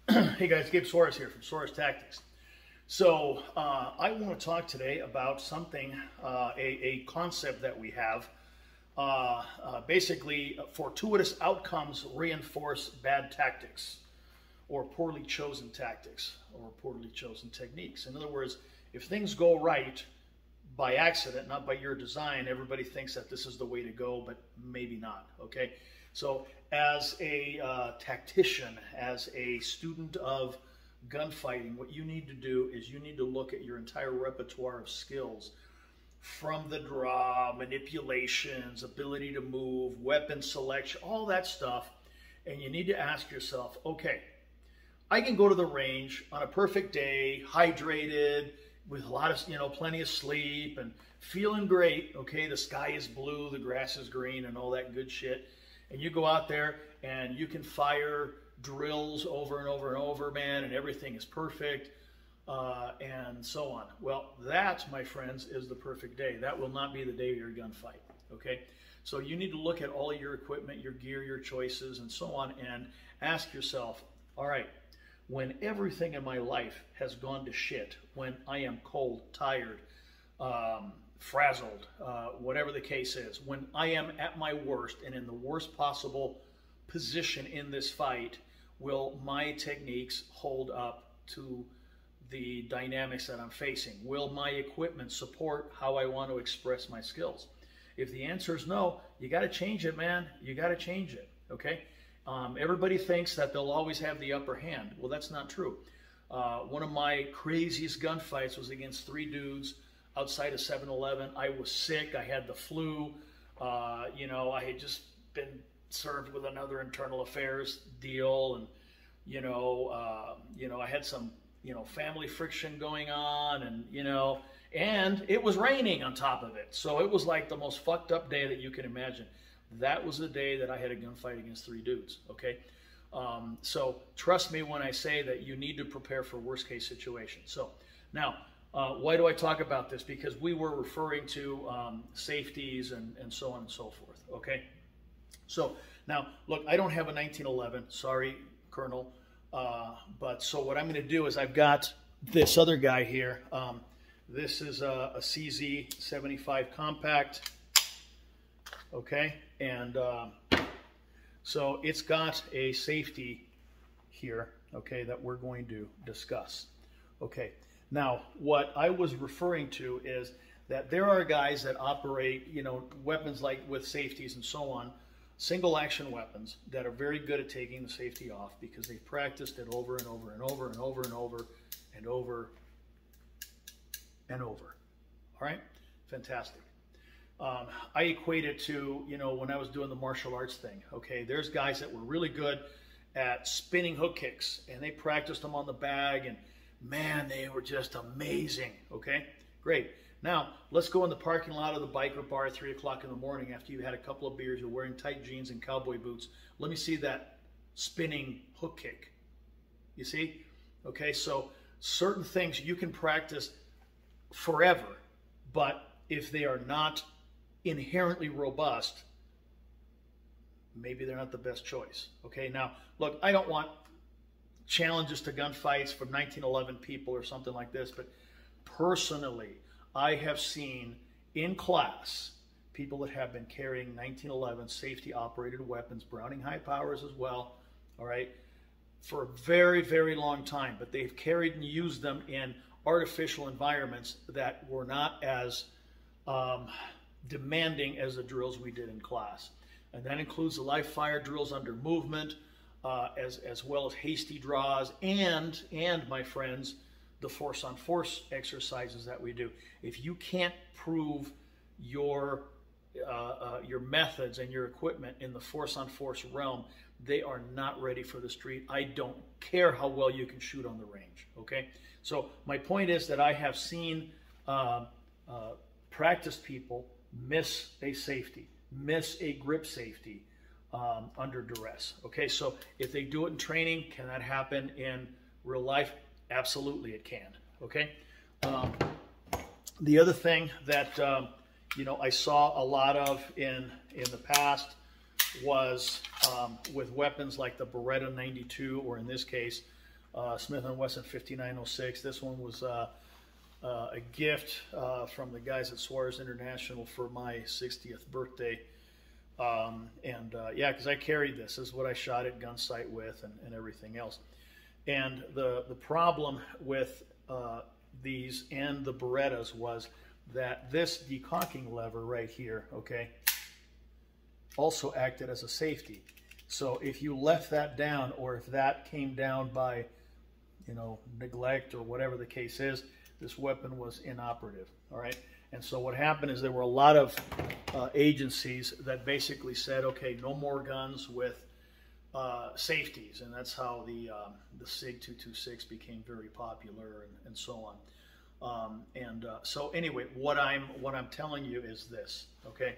Hey guys, Gabe Suarez here from Suarez Tactics. So I want to talk today about something, a concept that we have. Basically, fortuitous outcomes reinforce bad tactics, or poorly chosen tactics, or poorly chosen techniques. In other words, if things go right by accident, not by your design, everybody thinks that this is the way to go, but maybe not, okay? So as a tactician, as a student of gunfighting, what you need to do is you need to look at your entire repertoire of skills, from the draw, manipulations, ability to move, weapon selection, all that stuff, and you need to ask yourself, okay, I can go to the range on a perfect day, hydrated, with a lot of, plenty of sleep and feeling great, okay? The sky is blue, the grass is green, and all that good shit. And you go out there and you can fire drills over and over and over, man, and everything is perfect, and so on. Well, that, my friends, is the perfect day. That will not be the day of your gunfight, okay? So you need to look at all of your equipment, your gear, your choices, and so on, and ask yourself, all right, when everything in my life has gone to shit, when I am cold, tired, frazzled, whatever the case is, when I am at my worst and in the worst possible position in this fight, will my techniques hold up to the dynamics that I'm facing? Will my equipment support how I want to express my skills? If the answer is no, you got to change it, man. You got to change it, okay? Everybody thinks that they'll always have the upper hand. Well, that's not true. One of my craziest gunfights was against 3 dudes outside of 7-Eleven. I was sick. I had the flu. I had just been served with another internal affairs deal, and I had some family friction going on, and it was raining on top of it. So it was like the most fucked up day that you can imagine. That was the day that I had a gunfight against 3 dudes, okay? So trust me when I say that you need to prepare for worst case situations. So now, why do I talk about this? Because we were referring to safeties and so on and so forth, okay? So now, look, I don't have a 1911, sorry, Colonel. But so what I'm going to do is I've got this other guy here. This is a CZ75 compact, okay? And so it's got a safety here, okay, that we're going to discuss. Okay, now what I was referring to is that there are guys that operate, weapons like with safeties and so on, single action weapons that are very good at taking the safety off because they've practiced it over and over and over and over and over and over and over. All right, fantastic. I equate it to, when I was doing the martial arts thing, okay, there's guys that were really good at spinning hook kicks, and they practiced them on the bag, and man, they were just amazing, okay, great. Now, let's go in the parking lot of the biker bar at 3 o'clock in the morning after you had a couple of beers, you're wearing tight jeans and cowboy boots. Let me see that spinning hook kick. You see? Okay, so certain things you can practice forever, but if they are not inherently robust, maybe they're not the best choice. Okay, now look, I don't want challenges to gunfights from 1911 people or something like this, but personally, I have seen in class people that have been carrying 1911 safety operated weapons, Browning high powers as well, all right, for a very, very long time, but they've carried and used them in artificial environments that were not as demanding as the drills we did in class. And that includes the live fire drills under movement, as well as hasty draws, and my friends, the force on force exercises that we do. If you can't prove your methods and your equipment in the force on force realm, they are not ready for the street. I don't care how well you can shoot on the range, okay? So my point is that I have seen practiced people miss a safety, miss a grip safety under duress, okay? So if they do it in training, can that happen in real life? Absolutely it can, okay? The other thing that I saw a lot of in the past was with weapons like the Beretta 92, or in this case, Smith & Wesson 5906. This one was a gift from the guys at Suarez International for my 60th birthday. Yeah, because I carried this. This is what I shot at gun sight with and everything else. And the problem with these and the Berettas was that this decocking lever right here, okay, also acted as a safety. So if you left that down, or if that came down by, you know, neglect or whatever the case is, this weapon was inoperative, all right? And so what happened is there were a lot of agencies that basically said, okay, no more guns with safeties, and that's how the SIG 226 became very popular, and so on. So anyway, what I'm telling you is this, okay?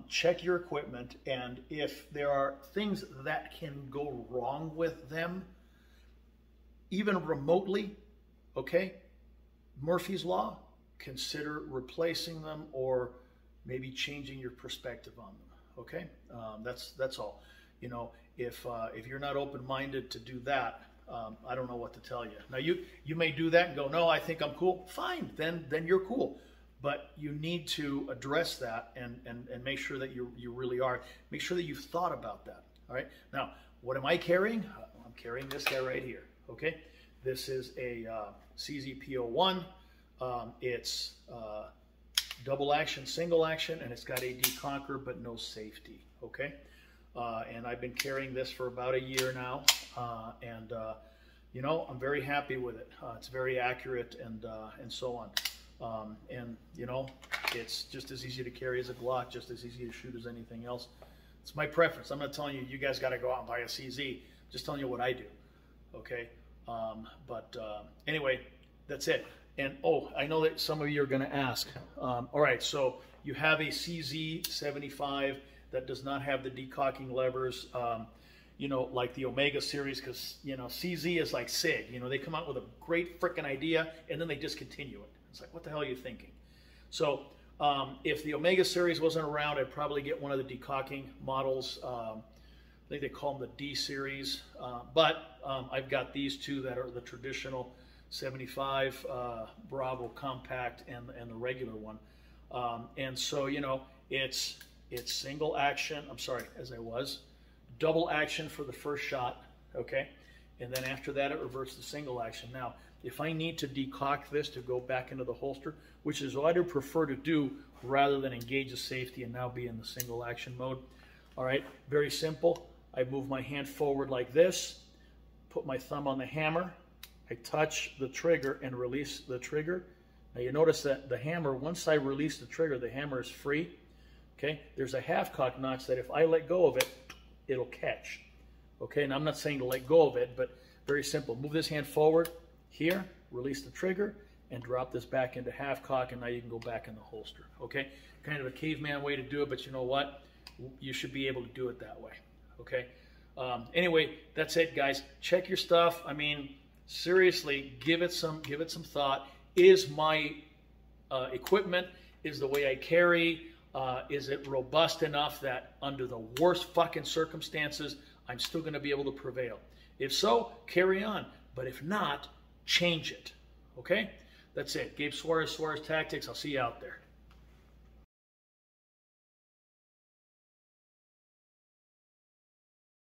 Check your equipment, and if there are things that can go wrong with them, even remotely, okay, Murphy's Law, consider replacing them or maybe changing your perspective on them, okay? That's all. You know, if you're not open-minded to do that, I don't know what to tell you. Now, you may do that and go, no, I think I'm cool. Fine, then you're cool. But you need to address that and make sure that you really are. Make sure that you've thought about that, all right? Now, what am I carrying? I'm carrying this guy right here, okay? This is a CZP-01. It's double action, single action, and it's got a deconker but no safety, okay? And I've been carrying this for about a year now, you know, I'm very happy with it. It's very accurate and so on. And you know, it's just as easy to carry as a Glock, just as easy to shoot as anything else. It's my preference. I'm not telling you guys got to go out and buy a CZ. I'm just telling you what I do, okay? Anyway, that's it. And oh, I know that some of you are going to ask. All right, so you have a CZ75 that does not have the decocking levers, you know, like the Omega series, because, you know, CZ is like SIG. You know, they come out with a great freaking idea, and then they discontinue it. It's like, what the hell are you thinking? So if the Omega series wasn't around, I'd probably get one of the decocking models. I think they call them the D series. But I've got these two that are the traditional 75 Bravo compact and the regular one. And so, you know, it's single action, I'm sorry, as I was, double action for the first shot, okay? And then after that, it reverts to single action. Now, if I need to decock this to go back into the holster, which is what I'd prefer to do rather than engage the safety and now be in the single action mode, all right, very simple. I move my hand forward like this, put my thumb on the hammer, I touch the trigger and release the trigger. Now you notice that the hammer, once I release the trigger, the hammer is free. Okay, there's a half cock notch that if I let go of it, it'll catch. Okay, and I'm not saying to let go of it, but very simple. Move this hand forward here, release the trigger, and drop this back into half cock, and now you can go back in the holster. Okay, kind of a caveman way to do it, but you know what? You should be able to do it that way. Okay. Anyway, that's it, guys. Check your stuff. I mean, seriously, give it some thought. Is my equipment, is the way I carry, is it robust enough that under the worst fucking circumstances, I'm still going to be able to prevail? If so, carry on. But if not, change it. Okay? That's it. Gabe Suarez, Suarez Tactics. I'll see you out there.